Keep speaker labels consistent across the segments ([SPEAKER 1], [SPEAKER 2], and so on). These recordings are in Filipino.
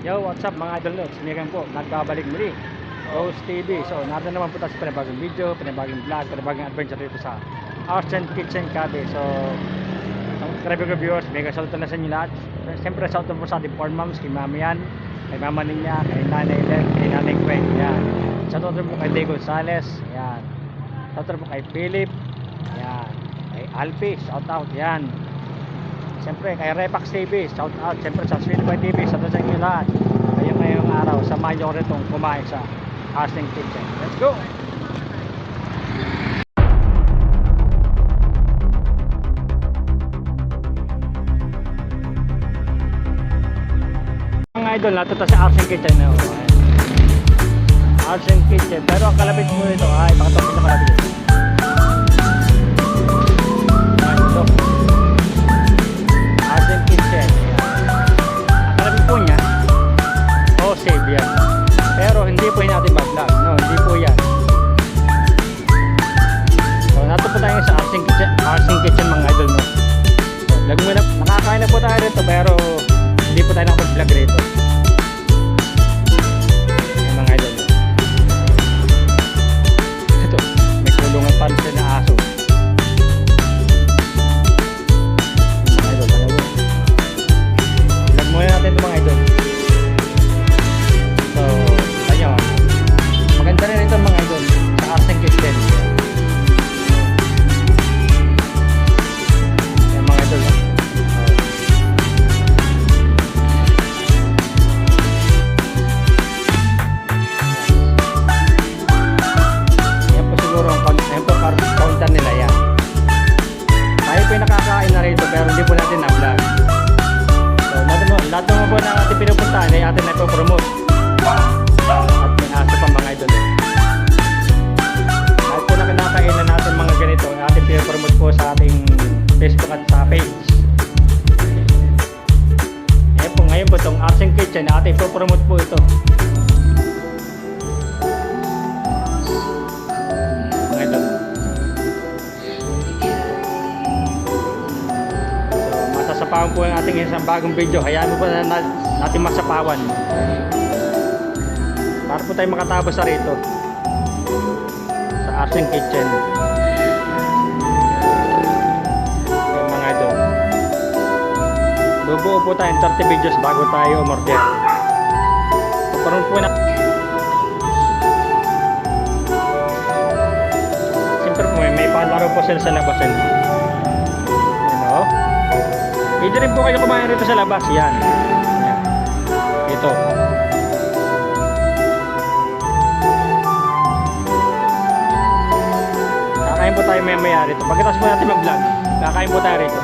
[SPEAKER 1] Yo, what's up mga idol notes? Sinigang po, nagbabalik muli Rose TV. So, natin naman po tayo sa panibagong video, panibagong vlog, panibagong adventure dito sa Arsen Kitchen Cafe. So, ang subscriber ko viewers, mega shoutout na sa inyo lahat. Siyempre, shoutout po sa ating porn moms, kay Mami Yan, kay Mama Ninya, kay Nanay Len, kay Nanay Gwen. Yan. Shoutout po kay Day Gonzales. Yan. Shoutout po kay Philip. Yan. Kay Alpi, shoutout. Yan. Siyempre kay Repax TV, shout out. Siyempre sa Sweet Boy TV, sa inyo lahat. Ngayong araw, samahan nyo ko rin kumain sa Arsen Kitchen. Let's go! Mga idol, natuto sa Arsen Kitchen. Arsen Kitchen. Pero ang kalapit mo ito, ay makatapos na kalapit ito. Arsen Kitchen. Ang kalapit po niya, save yan. Pero hindi po yung ating vlog. No, hindi po yan. So, nato po tayo sa Arsen Kitchen mga idol. No? So, vlog muna. Nakakain na po tayo rito pero hindi po tayo nakapag-vlog rito. Yung mga idol. No? Ito, may kulungan pa rin na aso. Mga idol, vlog muna natin ito mga idol. So, tayo. Maganda rin ito mga idol sa Arsen Kitchen. Yan mga idol. Yan po siguro ang counter nila yan. Tayo po yung nakakain na rito pero hindi po natin na-vlog. So, lahat mo po na ating pinupuntahan ay atin na ipopromote. At may aso pa mga idol. Kahit po na kinakainan natin mga ganito, ating pinapromote po sa ating Facebook at sa page. Ngayon po itong Arsen Kitchen, ating ipopromote po ito. Mga idol. So, masasapawan po yung ating isang bagong video. Hayaan mo po na natin masapawan. Para po tayo makatapos sa rito sa Arsen Kitchen. Ayan mga idol. Bubuo po tayong 30 videos bago tayo umorder. Karoon po na. Siyempre po may palaro po sila sa labas. Ayan o. Pwede rin po kayo kumain rito sa labas. Yan. Yan. Ito. Kakain po tayo maya rito. Pagkatapos po natin mag-vlog, kakain po tayo rito.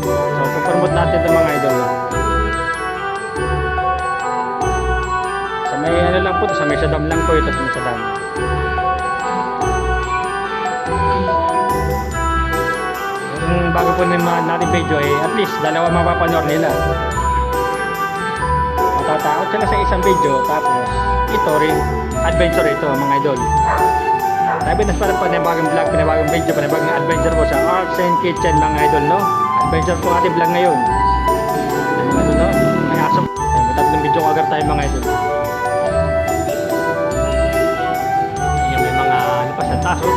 [SPEAKER 1] So, pupromote natin ito mga idol. Sa may ano lang po, sa may sadam lang po ito, sa may sadam. Yung bago po natin video at least dalawa mapapanood nila. Matatakot sila sa isang video, tapos ito rin adventure ito mga idol. Sabi na sa panibagong vlog, panibagong video, panibagong adventure po sa Arsen Kitchen mga idol, no? Adventure po ating vlog ngayon. Mga idol, no? May aso. May tatlong video ko agad tayo mga idol. Ayan, may mga lipas na taso.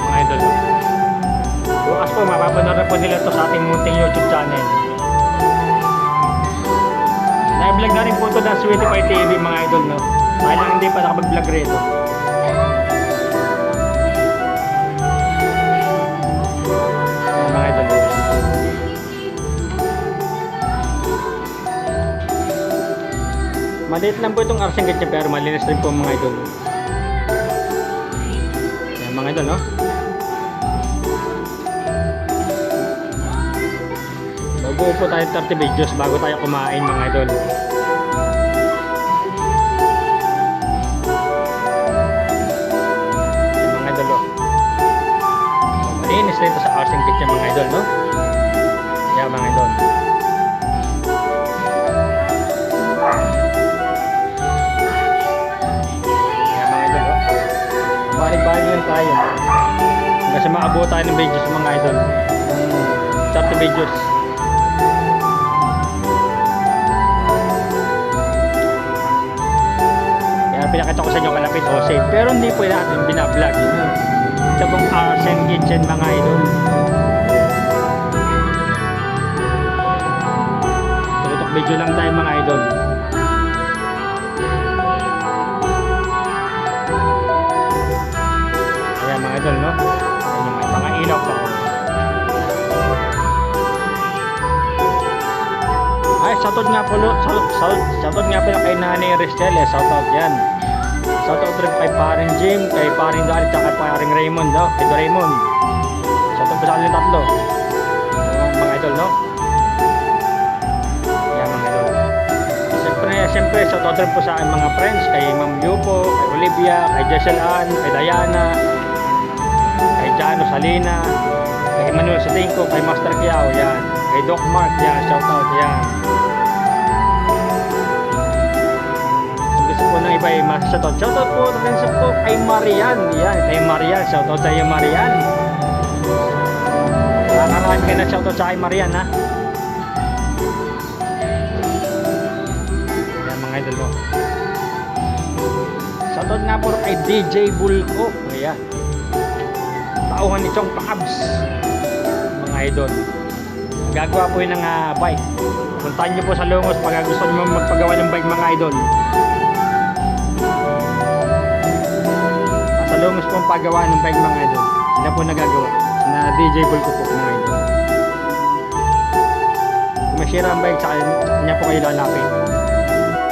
[SPEAKER 1] Mga idol, no? Bukas po, mapapanood na po nila ito sa ating munting YouTube channel. Na-vlog na rin po ito ng Sweet Boy TV mga idol, no? Dahil lang hindi pa nakapag-vlog rito. Ayan, mga idol, no? Maliit lang po itong Arsen Kitchen pero malinis rin po mga idol. Ayan mga idol, no? Buo po tayo 30 videos bago tayo kumain mga idol. Ayan, mga idol, oh. Malinis rito sa Arsen Kitchen mga idol, no? Ayan mga idol. Ayan mga idol, oh. Balik-balik lang tayo. Kasi maabot tayo ng videos mga idol. 30 videos. Kaya pinakita ko sa inyo kalapit o save. Pero hindi po natin binablog. Ito pong Arsen Kitchen mga idol. Tutok video lang tayo mga idol. Ayan mga idol, no? Ayan yung mga ilaw pa ko. Ay, shoutout nga po, shoutout nga po kay Nanay Ristel, shoutout yan. Shoutout rin kay paring Jim, kay paring Dali, tsaka kay paring Raymond, no? Kay Raymond. Shoutout po sa kanilang tatlo. Yung mga idol, no? Yan mga idol. Siyempre, shoutout rin po sa aking mga friends, kay Ma'am Yupo, kay Olivia, kay Jessel Ann, kay Diana, kay Jano Salina, kay Manuel Sotinko, kay Master Kiao, yan. Kay Doc Mark, yan, shoutout, yan. Gusto po ng iba ay shoutout. Shoutout po rin sa po kay Marian, yan, kay Marian, shoutout sa iyo Marian. Nakakalaan kayo na shoutout sa kay Marian, ha. Yan mga idol mo. Shoutout nga po kay DJ Bulko, yan. Tauhan ni Chong Pacabs, mga idol. Gagawa po yun ng bike. Puntahan nyo po sa Lungos pag gusto nyo magpagawa ng bike mga idol. Sa Lungos po ang paggawa ng bike mga idol. Sila po nagagawa na DJ Bulko po mga idol. Kung may share ang bike sa kanya po kayo lalapit.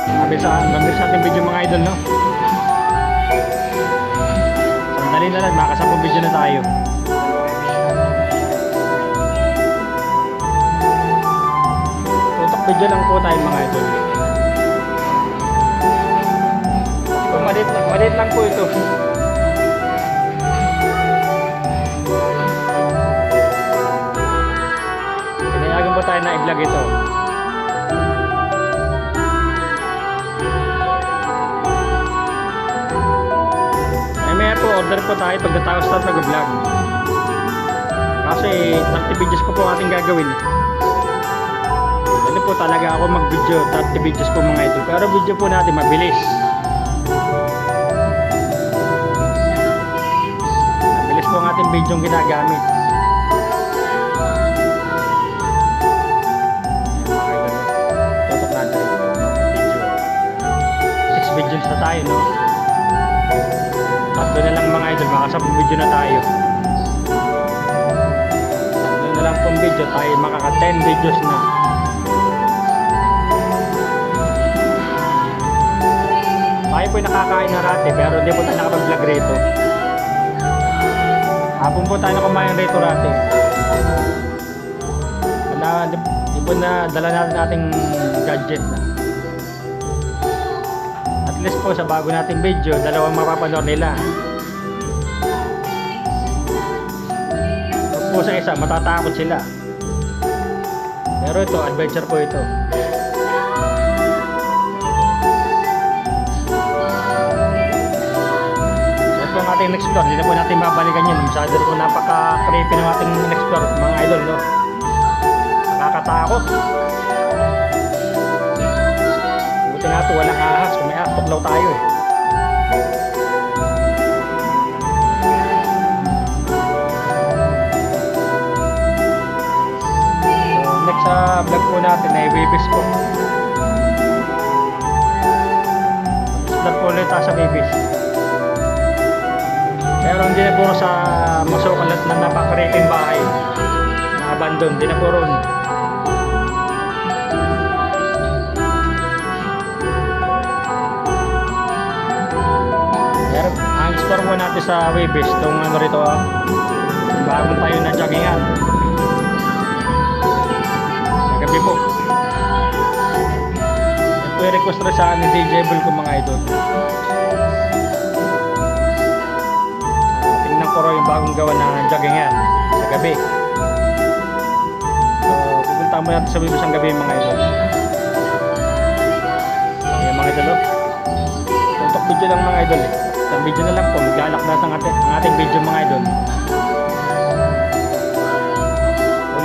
[SPEAKER 1] Sabi sa ating video mga idol, no? Sandali na lang, makasapong video na tayo. Video lang po tayo mga idol. Ito, malit lang po ito. Pinayagan po tayo na i-vlog ito. May po, order po tayo pagkatapos start nag-vlog. Kasi 30 videos po ating gagawin. Ano po talaga ako mag-video, 30 videos po mga ito. Pero video po natin mabilis. Mabilis po ang ating video yung ginagamit. Tutok natin video. 6 videos na tayo, no? Tatlo na lang mga idol, makasabong video na tayo. Tatlo na lang pong video tayo, makaka 10 videos na. Tayo po'y nakakain na rati pero hindi po tayo nakapag-vlog rito. Hapon po tayo nakamayan rito rati. Hindi po na dala natin ating gadget na. At least po sa bago nating video, dalawang mapapanood nila. Pag po sa isa, matatakot sila. Pero ito, adventure po ito. Ang ating in-explore, hindi na po natin babalikan yun. Masyado po napaka-creepy ng ating in-explore mga idol, no? Nakakatakot. Buti nga po walang ahas, kung may ahas tuklaw tayo eh. So next sa vlog po natin ay babies po. Vlog po ulit sa babies. Pero hindi na puro sa masukalat na napaka-creeping bahay na abandon, hindi na puro. Pero ang explore mo natin sa Waybase, itong ano rito, bagong tayo na joggingan sa gabi po. Ito yung request rin sa akin ni DJ Bulko mga idol. Puro yung bagong gawa na joggingan sa gabi. So, pupunta mo natin sa Waybase ang gabi mga idol. Ayan mga idol. Tutok video lang mga idol eh. Sa video na lang po, maglalak natin ang ating video mga idol.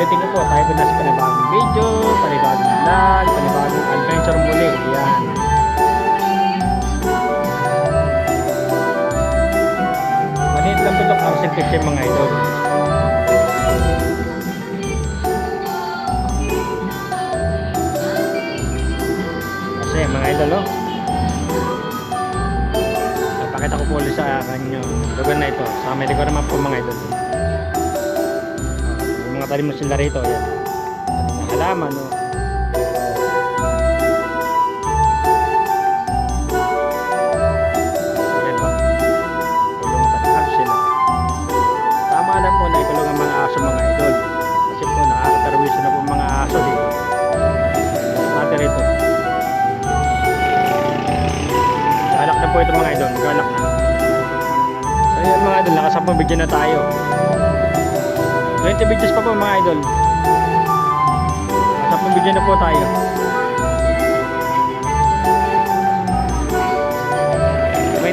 [SPEAKER 1] ulitin ko po, tayo po nasa panibagong video, panibagong vlog, panibagong adventure muli. Yan. Maliit lang po ito RC Kitchen mga idol. Kasi mga idol, oh. Pakita ko po ulit sa akin yung lugar na ito. Sa may lugar naman po mga idol. Yung mga talim mo sila rito. Yan. Yung halaman. No? Yan po. Kulungan pa ng aso sila. Tama lang po na ikulong ang mga aso mga idol. Kasi po nakakatarwisyo na po mga aso dito. Natin rito. Galak na po ito mga idol, galak na. So yun mga idol, nakasampung video na tayo. 20 videos pa po mga idol. Nakasampung video na po tayo.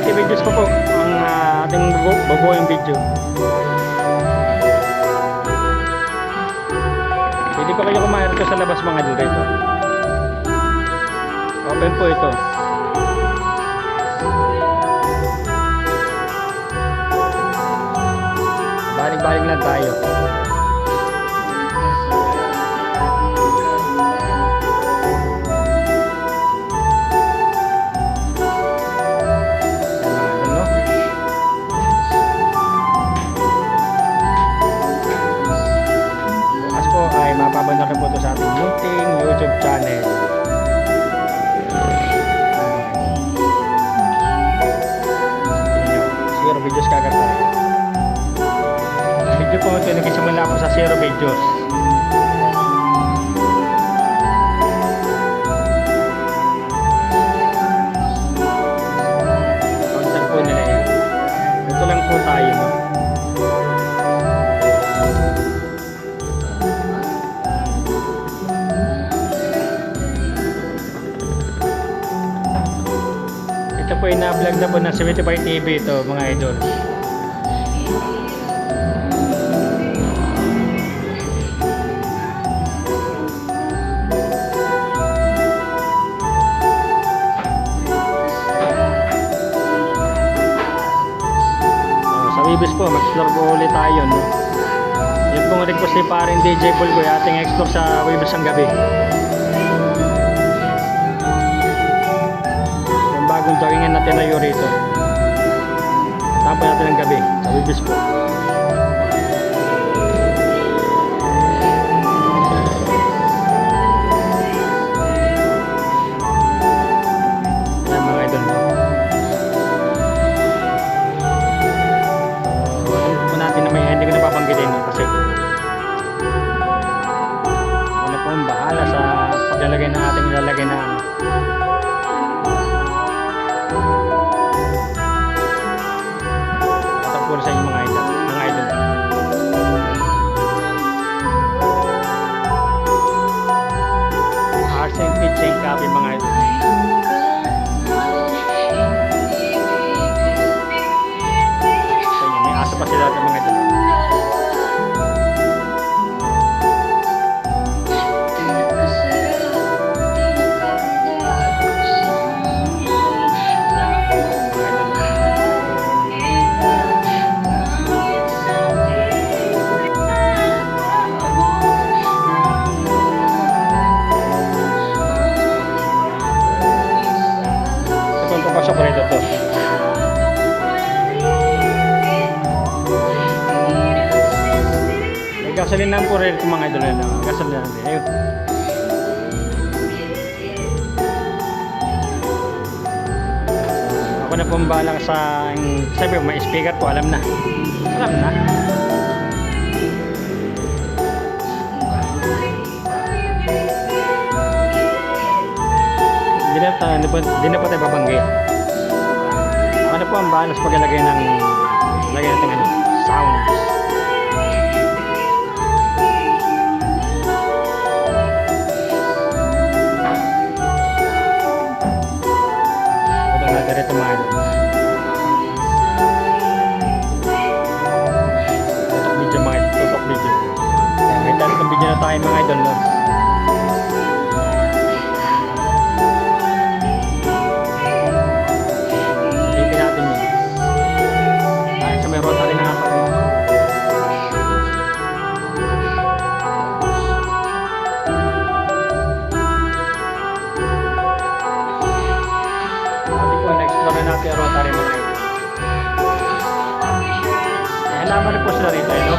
[SPEAKER 1] Videos pa po ang ating bubuo yung video. Pwede pa kayo kumain ito sa labas mga idol dito. Open po ito. Balik-balik lang tayo. Bukas po ay mapapanood po ito sa ating munting YouTube channel. Zero videos kagad tayo. Video po ito, nagsisimula ako sa 0 videos. Content po nila yan. Ito lang po tayo, no? Ito po yung na-vlog na po ng 75 TV ito mga idol. Ibis po, mag-explore po ulit tayo, no? Yun pong request ni paring DJ Bulgoy, ating explore sa Wibis ang gabi. Yung bagong joggingan na tinayo rito. Tapos natin ang gabi sa Wibis po. Ayan mga idol, no? Hindi ko napapanggitin kasi ano po yung bahala sa paglalagay ng ating ilalagay na patapuro sa inyo mga idol. RC Kitchen Cafe mga idol. So yun, may aso pa sila natin mga idol. Papasok ko rito to. May gasolina po rin mga idol na gasolina rin. Ayun. Ako na pong balang sa sabi ko, may speaker po, alam na. Hindi na po tayo babanggit. Ano po ang balas paglalagay ng lagay natin ano, sounds. Ito natin rito mga idol. Tutok video mga idol. Tutok video. May talit ng video na tayo mga idol, no? Silipin natin yun. Ay, sa may rotary na nga pala. Pati po, na-explore na natin yung rotary mga idol. Halaman na po sila rito, no?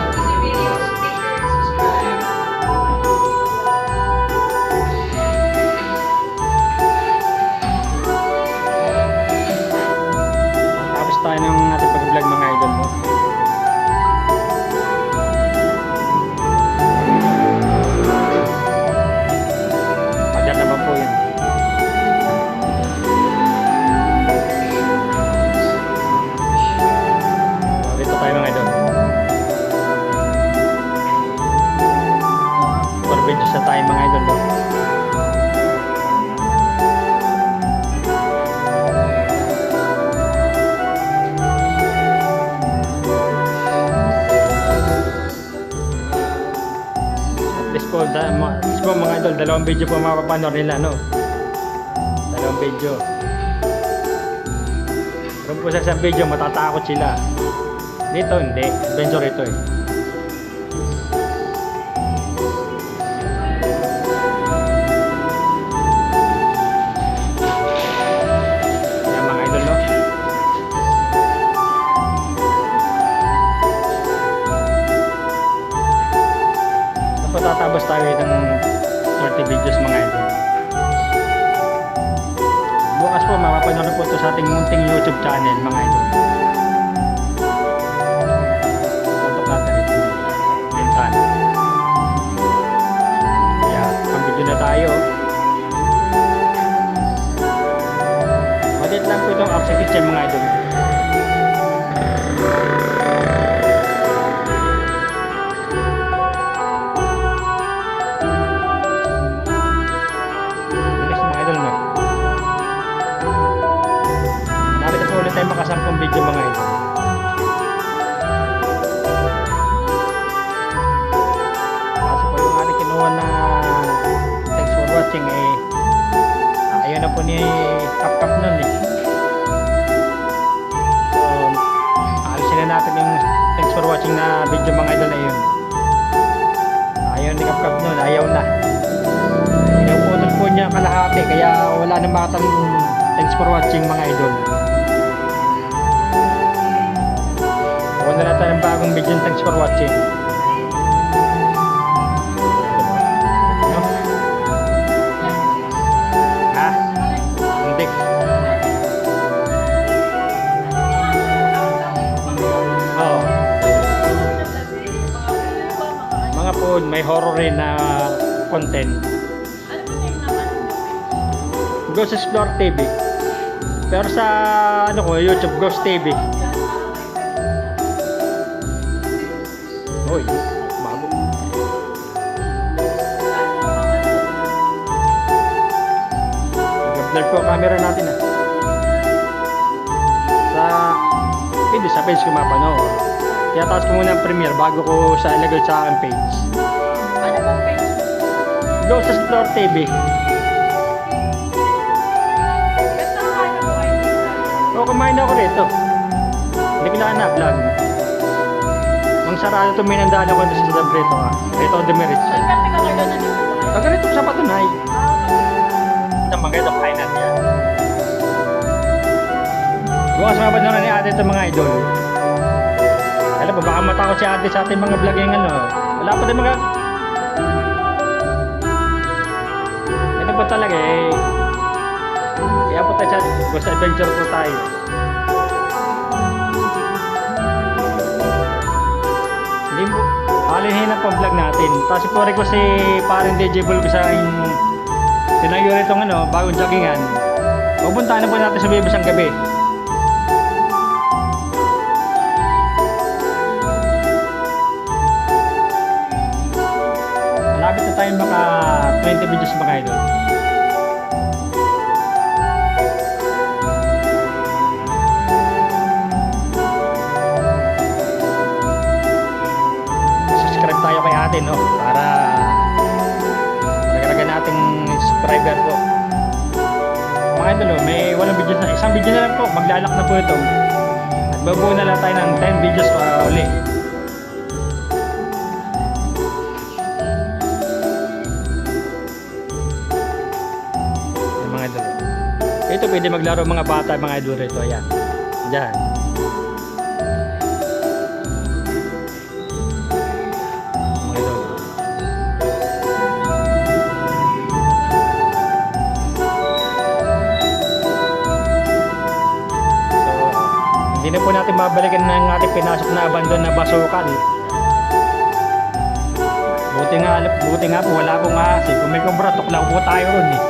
[SPEAKER 1] Tapos tayo ng ating pag-vlog mga idol mo. Padyat naman po yun. Dito tayo mga idol. For videos na tayo mga idol mo. At po mga idol, dalawang video po mapapanood nila, no? Dalawang video. Kung po sa isang video matatakot sila. Dito hindi, adventure ito eh. Yan mga idol, no? Tatabas tayo ng 30 videos mga idol. Bukas po mapapanood po ito sa ating munting YouTube channel mga idol. Tutok natin ito bintana. Kaya ang video na tayo. Maliit lang po itong Upsi Kitchen mga idol. Tayo makasampung video mga idol. Kaso po yung ating kinuha na thanks for watching eh ayaw na po ni Kapkap nun eh. So alisin na natin yung thanks for watching na video mga idol na yun. Ayaw ni Kapkap nun, ayaw na. Pinuputol po niya kalahati kaya wala na matang thanks for watching mga idol. Wala na tayo ng bagong video. Thanks for watching. No? Ha? Hindi. Oh. Mga po, may horror rin na content. Ghost Explore TV. Pero sa ano ko, YouTube Ghost TV. Hoy, bago. Nag-blur po camera natin ah. Hindi sa page ko mapanood. Kaya taas ko muna ang premiere bago ko sa ilagay sa aking page.
[SPEAKER 2] Ano bang page?
[SPEAKER 1] Ghost Explore TV.
[SPEAKER 2] Basta ano ko ay
[SPEAKER 1] O, kumain ako rito. Hindi ko na vlog. Ang sarado ito, may nandaan ako sa Dabrito ha. Rito de Merits.
[SPEAKER 2] Magkante ka kayo na dito ba?
[SPEAKER 1] Taga rito sa Patunay. Ito mga ito, kain natin yan. Bukas mga panoran ni ate ito mga idol. Alam mo, baka matakot si ate sa ating mga vlog yung ano. Wala pa din mga... Ito po talaga eh. Kaya po tayo sa Ghost Adventure po tayo. Hindi po. Halihin na po vlog natin. Tapos po rin ko si parang DJ Bulb sa tinayo rin itong ano, bagong joggingan. Pupuntahan na po natin sa Bibis ang gabi. Malapit na tayo maka 20 videos mga idol. Subscribe tayo kay ate no para subscriber po. Mga idol, may walang video na, isang video na lang po, maglalak na po ito. At babuo na lang tayo ng 10 videos para uli. Mga idol, ito pwede maglaro mga bata, mga idol rito. Ayan, dyan. Mga idol, hindi na po natin mabalikan ng ating pinasok na abandon na basukan. Buti nga po wala pong ahas eh. Kung may kubra, tuklaw po tayo ron eh.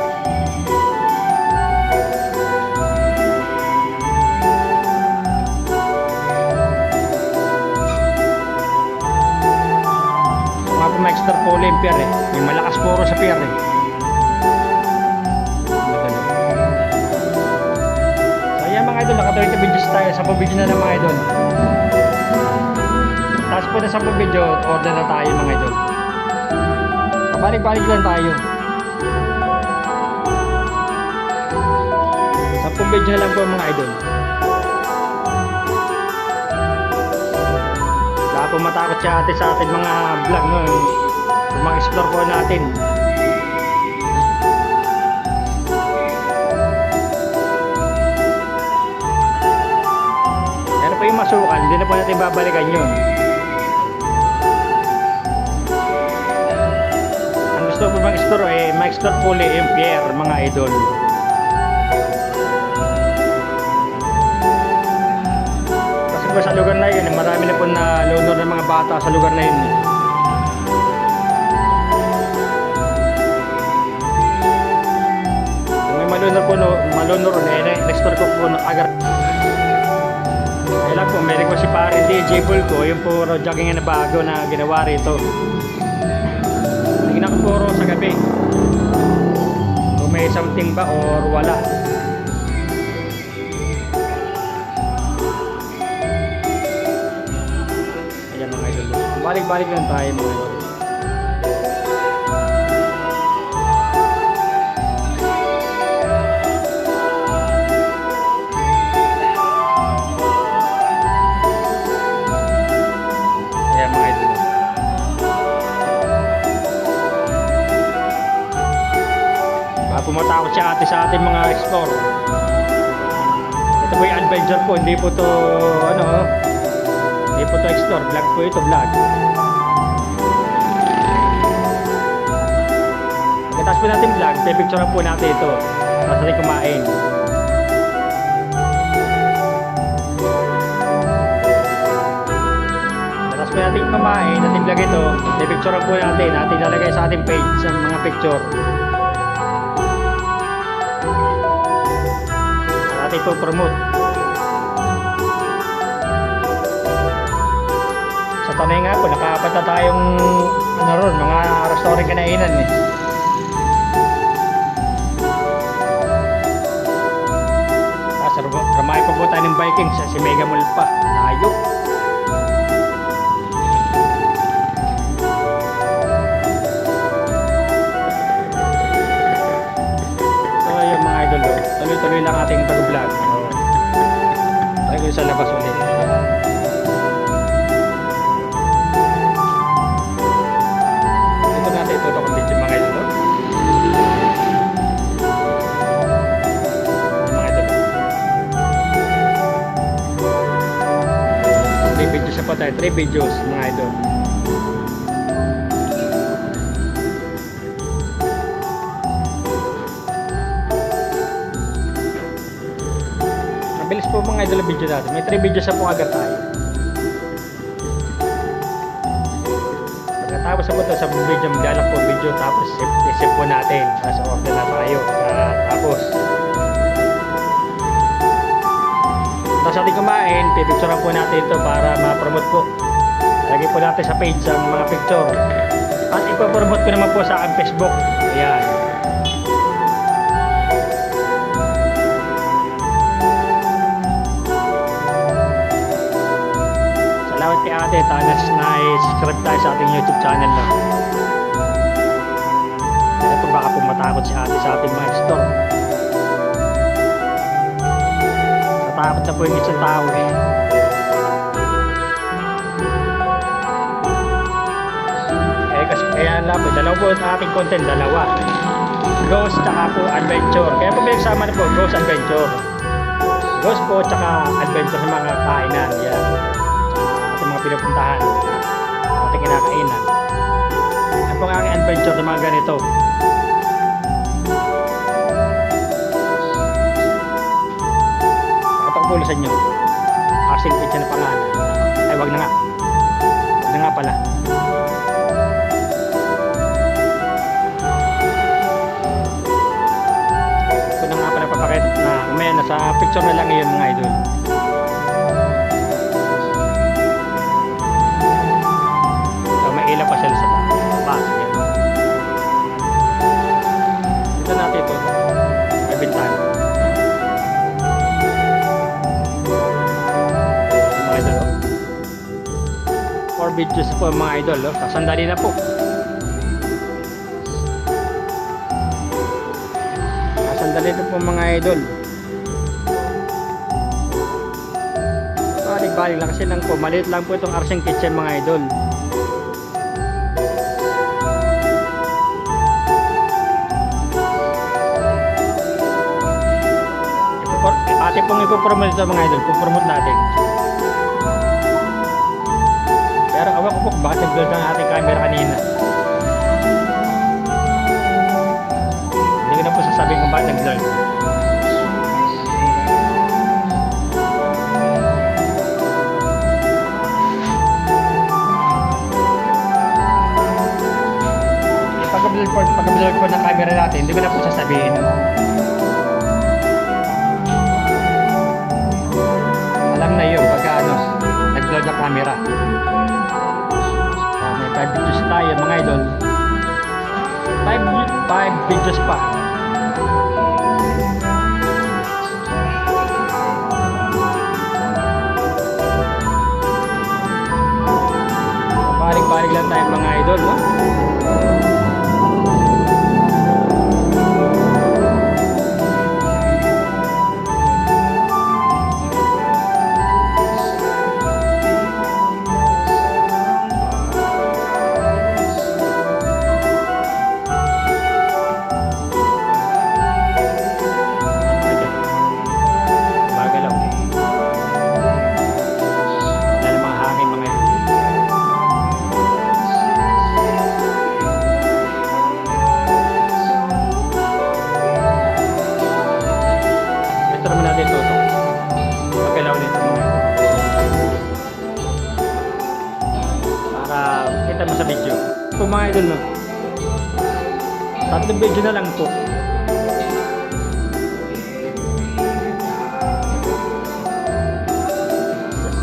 [SPEAKER 1] Ito nga po may extra pole yung pier eh. May malakas puro sa pier eh. Ayan mga idol, naka 30 videos tayo. 10 video na lang mga idol. Tapos po na 10 video, order na tayo mga idol. Balik-balik lang tayo. 10 video na lang po mga idol. Wala po matakot siya ate sa ating mga vlog no? Mga explore po natin. Po yung masukan, hindi na po natin babalikan yun. Ang gusto po bang explore ma-explore po ulit yung pier mga idol. Kasi po sa lugar na yun, marami na po na loner ng mga bata sa lugar na yun. Kung may malunor po, malunor explore ko po agad. Kailan po, meron ko si pare DJ Bulko, yung puro jogging na bago na ginawa rito. Tingnan ko puro sa gabi. Kung may something ba or wala. Ayan mga idol. Balik-balik lang tayo mga idol. Pumatakot siya ate sa ating mga explore. Ito po yung adventure po, hindi po to ano, hindi po to explore, vlog po ito, vlog. Pagkatapos po natin vlog, pipicture po natin ito. Tapos natin kumain. Pagkatapos po natin kumain, natin vlog ito, pipicture po natin, natin lalagay sa ating page sa mga picture. Ito promote sa tanay nga po, nakaapat na tayong ano ron, mga restaurant kinainan eh. Ramay pa po tayo ng biking sa si Mega Mall pa, layo. Tuloy-tuloy lang ating pag-vlog. Tayo ko sa labas ulit. Ito natin ito ang video mga idol. Mga idol. 3 videos na po tayo. 3 videos mga idol. Bilis po mga idol video natin. May 3 videos na po agad tayo. Pagkatapos na po ito sa video, maglalak po video tapos isip po natin. Tapos order na tayo. Tapos ating kumain, pipicturean po natin ito para ma-promote po. Lagay po natin sa page ang mga picture. At ipopromote ko naman po sa aking Facebook. Ayan. Salamat kay ate, tanas na i-subscribe tayo sa ating YouTube channel na. Kaya po baka po matakot natatakot si ate sa ating mga store. Natakot na po yung isang tao eh. Kasi kaya lang po, dalawa po ang ating content, dalawa. Ghost tsaka po adventure. Kaya po pinagsama na po, ghost adventure. Ghost po tsaka adventure sa mga kainan. Yan. Sa mga pinupuntahan. Ating kinakainan. Yan po ang aking adventure sa mga ganito. Pakita ko po sa inyo. Arsing Kitchen na pangalan. Ay, wag na nga. Wag na nga pala. Na umaya na sa picture na lang yun mga idol. So may ilaw pa sila sa taas yan. Ito natin ito may bintana mga idol oh. 4 videos po mga idol oh. Sandali na po. Sandali ito po mga idol. Balik-balik lang kasi lang po. Maliit lang po itong Arsing Kitchen mga idol. Ate pong ipopromote ito mga idol. Ipopromote natin. Pero awak ko po bakit nag-build ang ating camera kanina. Hindi ko na po sasabihin kung bakit nag-vlog. Pagka-vlog po ng camera natin, hindi ko na po sasabihin. Alam na yun pagka nag-vlog ng camera. May 5 videos tayo mga idol. 5 videos pa. Balik-balik lang tayo mga idol, no? Kita mo sa video. Ito mga idol no. Tatlong video na lang po.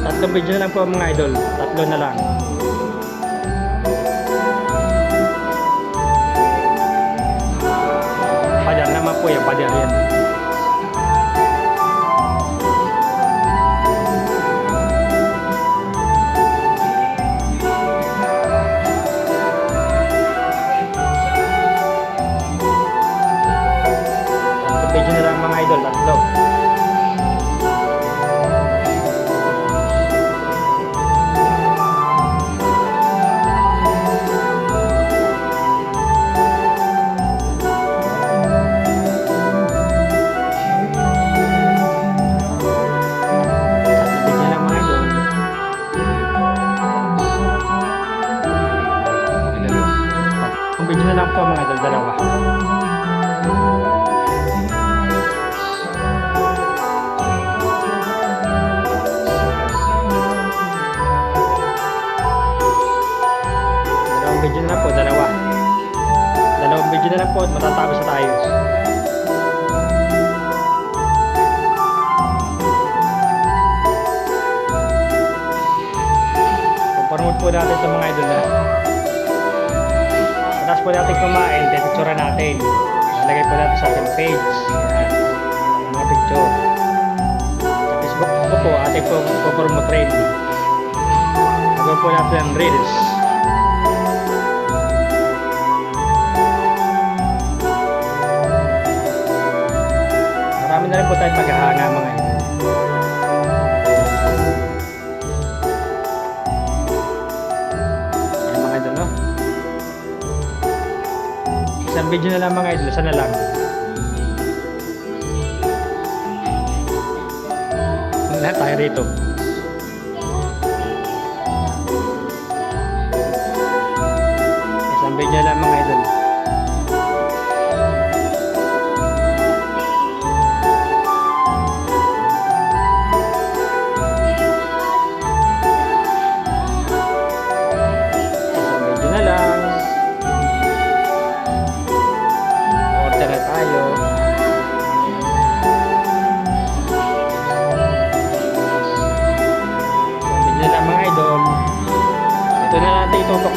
[SPEAKER 1] Tatlong video na lang po mga idol. Tatlo na lang. Padar naman po yan. Padar yan. Video na lang mga idol, tatlo. Video na lang mga idol. Ang video na lang po mga idol, dalawa. Video na lang po, dalawa. Dalawang video na lang po at matatapos na tayo. Pag-promote po natin sa mga idol na. Tapos po natin kumain, picture natin. Nalagay po natin sa ating page. Yan. Mga picture. Sa Facebook po ating po promote rin. Nagawin po natin ang reels. tayo maghahanga mga idol. Ayan mga idol, no? Isang video na lang mga idol, isa na lang. Lahat tayo rito. Isang video na lang mga idol. Isang video na lang. Order na tayo. Video na lang mga idol. Ito na natin itutok.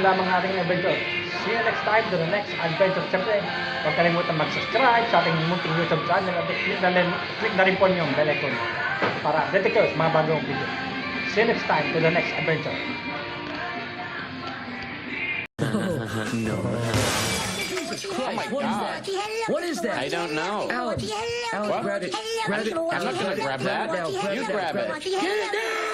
[SPEAKER 1] lamang ang ating adventure. See you next time to the next adventure. Siyempre, huwag kalimutan mag-subscribe sa ating munting YouTube channel at click na rin po yung bell icon para update kayo sa mga bagong video. See you next time to the next adventure.
[SPEAKER 3] No.
[SPEAKER 4] Oh my God.
[SPEAKER 3] What is that?
[SPEAKER 4] I don't know.
[SPEAKER 3] Alex,
[SPEAKER 4] What?
[SPEAKER 3] grab it. Grab it.
[SPEAKER 4] I'm not gonna grab that.
[SPEAKER 3] Now,
[SPEAKER 4] You grab it.
[SPEAKER 3] Get it now!